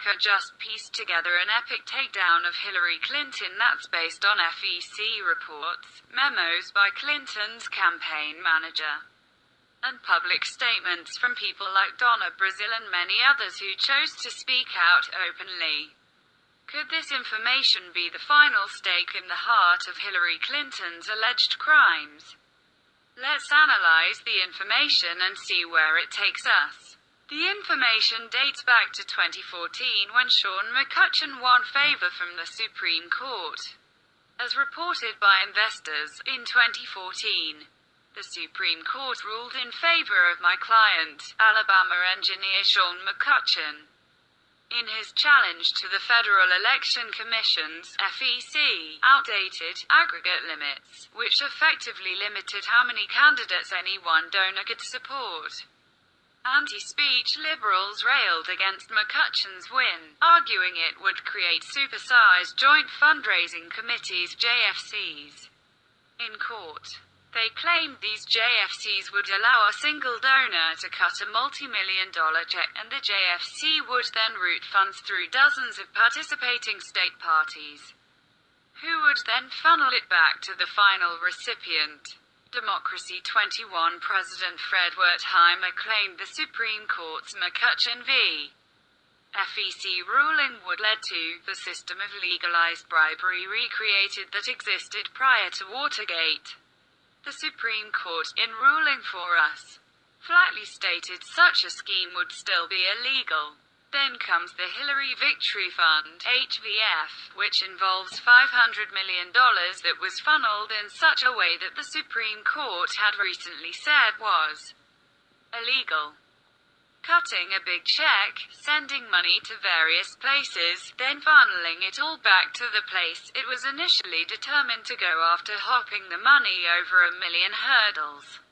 America just pieced together an epic takedown of Hillary Clinton that's based on FEC reports, memos by Clinton's campaign manager, and public statements from people like Donna Brazile and many others who chose to speak out openly. Could this information be the final stake in the heart of Hillary Clinton's alleged crimes? Let's analyze the information and see where it takes us. The information dates back to 2014 when Sean McCutcheon won favor from the Supreme Court. As reported by investors, in 2014, the Supreme Court ruled in favor of my client, Alabama engineer Sean McCutcheon, in his challenge to the Federal Election Commission's FEC outdated aggregate limits, which effectively limited how many candidates any one donor could support. Anti-speech liberals railed against McCutcheon's win, arguing it would create supersized joint fundraising committees (JFCs) in court. They claimed these JFCs would allow a single donor to cut a multi-million-dollar check, and the JFC would then route funds through dozens of participating state parties, who would then funnel it back to the final recipient. Democracy 21 President Fred Wertheimer claimed the Supreme Court's McCutcheon v. FEC ruling would lead to the system of legalized bribery recreated that existed prior to Watergate. The Supreme Court, in ruling for us, flatly stated such a scheme would still be illegal. Then comes the Hillary Victory Fund, HVF, which involves $500 million that was funneled in such a way that the Supreme Court had recently said was illegal. Cutting a big check, sending money to various places, then funneling it all back to the place it was initially determined to go after, hopping the money over 1 million hurdles.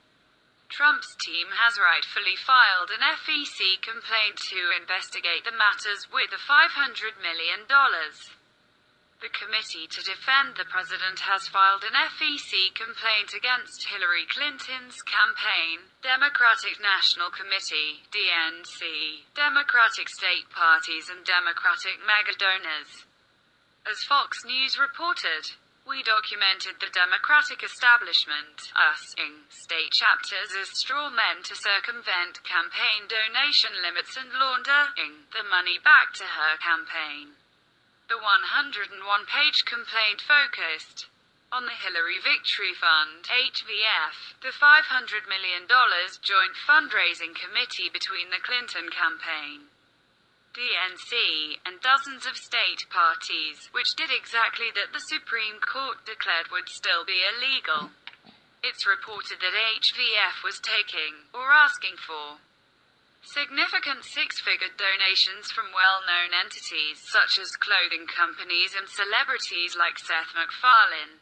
Trump's team has rightfully filed an FEC complaint to investigate the matters with the $500 million. The Committee to Defend the President has filed an FEC complaint against Hillary Clinton's campaign, Democratic National Committee, DNC, Democratic state parties and Democratic mega donors. As Fox News reported, we documented the Democratic establishment, us-ing state chapters as straw men to circumvent campaign donation limits and laundering the money back to her campaign. The 101-page complaint focused on the Hillary Victory Fund, HVF, the $500 million joint fundraising committee between the Clinton campaign, DNC, and dozens of state parties, which did exactly that the Supreme Court declared would still be illegal. It's reported that HVF was taking, or asking for, significant six-figure donations from well-known entities such as clothing companies and celebrities like Seth MacFarlane.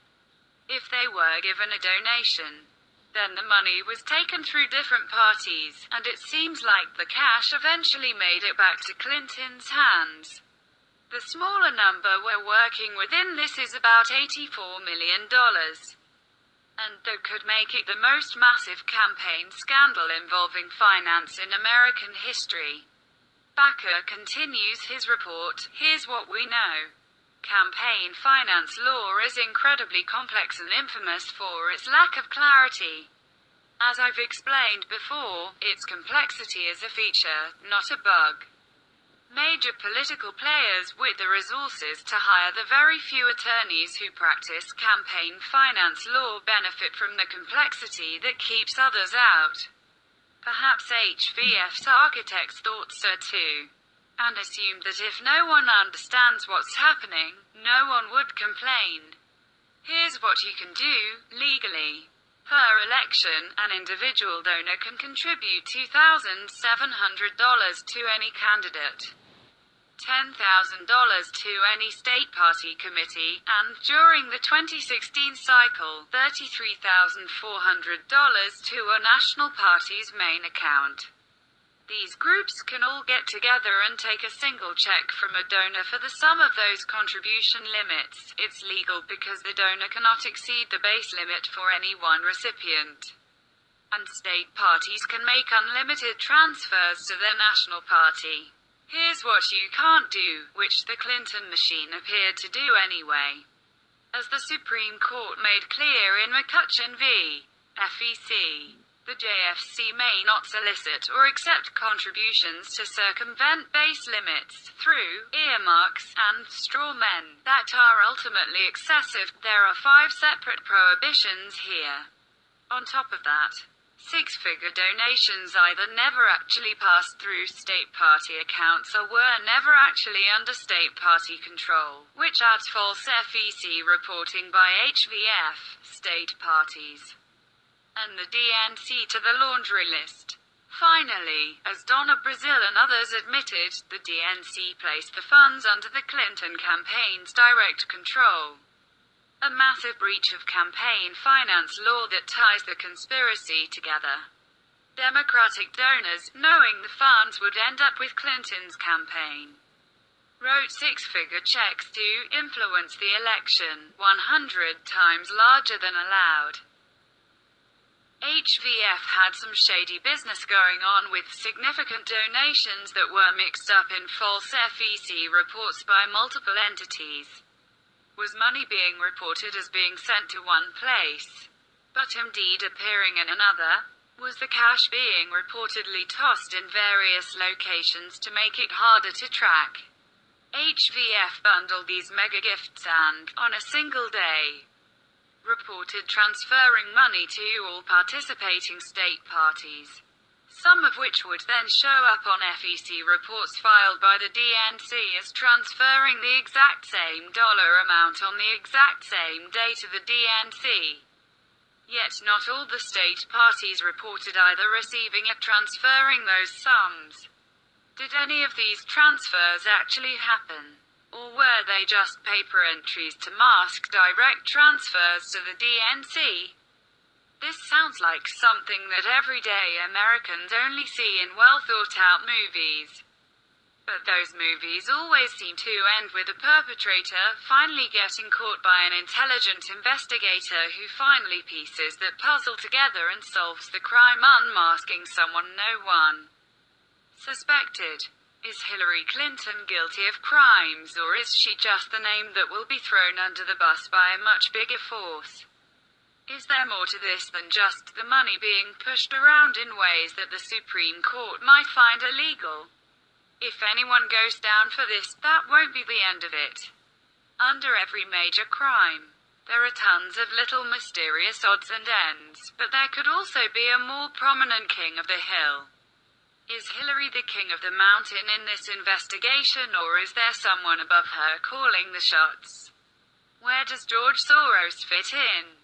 If they were given a donation, then the money was taken through different parties, and it seems like the cash eventually made it back to Clinton's hands. The smaller number we're working within this is about $84 million. And that could make it the most massive campaign scandal involving finance in American history. Bakker continues his report. Here's what we know. Campaign finance law is incredibly complex and infamous for its lack of clarity. As I've explained before, its complexity is a feature, not a bug. Major political players with the resources to hire the very few attorneys who practice campaign finance law benefit from the complexity that keeps others out. Perhaps HVF's architects thought so too, and assumed that if no one understands what's happening, no one would complain. Here's what you can do, legally. Per election, an individual donor can contribute $2,700 to any candidate, $10,000 to any state party committee, and, during the 2016 cycle, $33,400 to a national party's main account. These groups can all get together and take a single check from a donor for the sum of those contribution limits. It's legal because the donor cannot exceed the base limit for any one recipient. And state parties can make unlimited transfers to their national party. Here's what you can't do, which the Clinton machine appeared to do anyway. As the Supreme Court made clear in McCutcheon v. FEC, the JFC may not solicit or accept contributions to circumvent base limits through earmarks and straw men that are ultimately excessive. There are 5 separate prohibitions here. On top of that, 6-figure donations either never actually passed through state party accounts or were never actually under state party control, which adds false FEC reporting by HVF, state parties, and the DNC to the laundry list. Finally, as Donna Brazile and others admitted, the DNC placed the funds under the Clinton campaign's direct control. A massive breach of campaign finance law that ties the conspiracy together. Democratic donors, knowing the funds would end up with Clinton's campaign, wrote 6-figure checks to influence the election, 100 times larger than allowed. HVF had some shady business going on with significant donations that were mixed up in false FEC reports by multiple entities. Was money being reported as being sent to one place, but indeed appearing in another? Was the cash being reportedly tossed in various locations to make it harder to track? HVF bundled these mega gifts and, on a single day, reported transferring money to all participating state parties, some of which would then show up on FEC reports filed by the DNC as transferring the exact same dollar amount on the exact same day to the DNC. Yet not all the state parties reported either receiving or transferring those sums. Did any of these transfers actually happen? Or were they just paper entries to mask direct transfers to the DNC? This sounds like something that everyday Americans only see in well-thought-out movies. But those movies always seem to end with the perpetrator finally getting caught by an intelligent investigator who finally pieces that puzzle together and solves the crime, unmasking someone no one suspected. Is Hillary Clinton guilty of crimes, or is she just the name that will be thrown under the bus by a much bigger force? Is there more to this than just the money being pushed around in ways that the Supreme Court might find illegal? If anyone goes down for this, that won't be the end of it. Under every major crime, there are tons of little mysterious odds and ends, but there could also be a more prominent king of the hill. Is Hillary the king of the mountain in this investigation, or is there someone above her calling the shots? Where does George Soros fit in?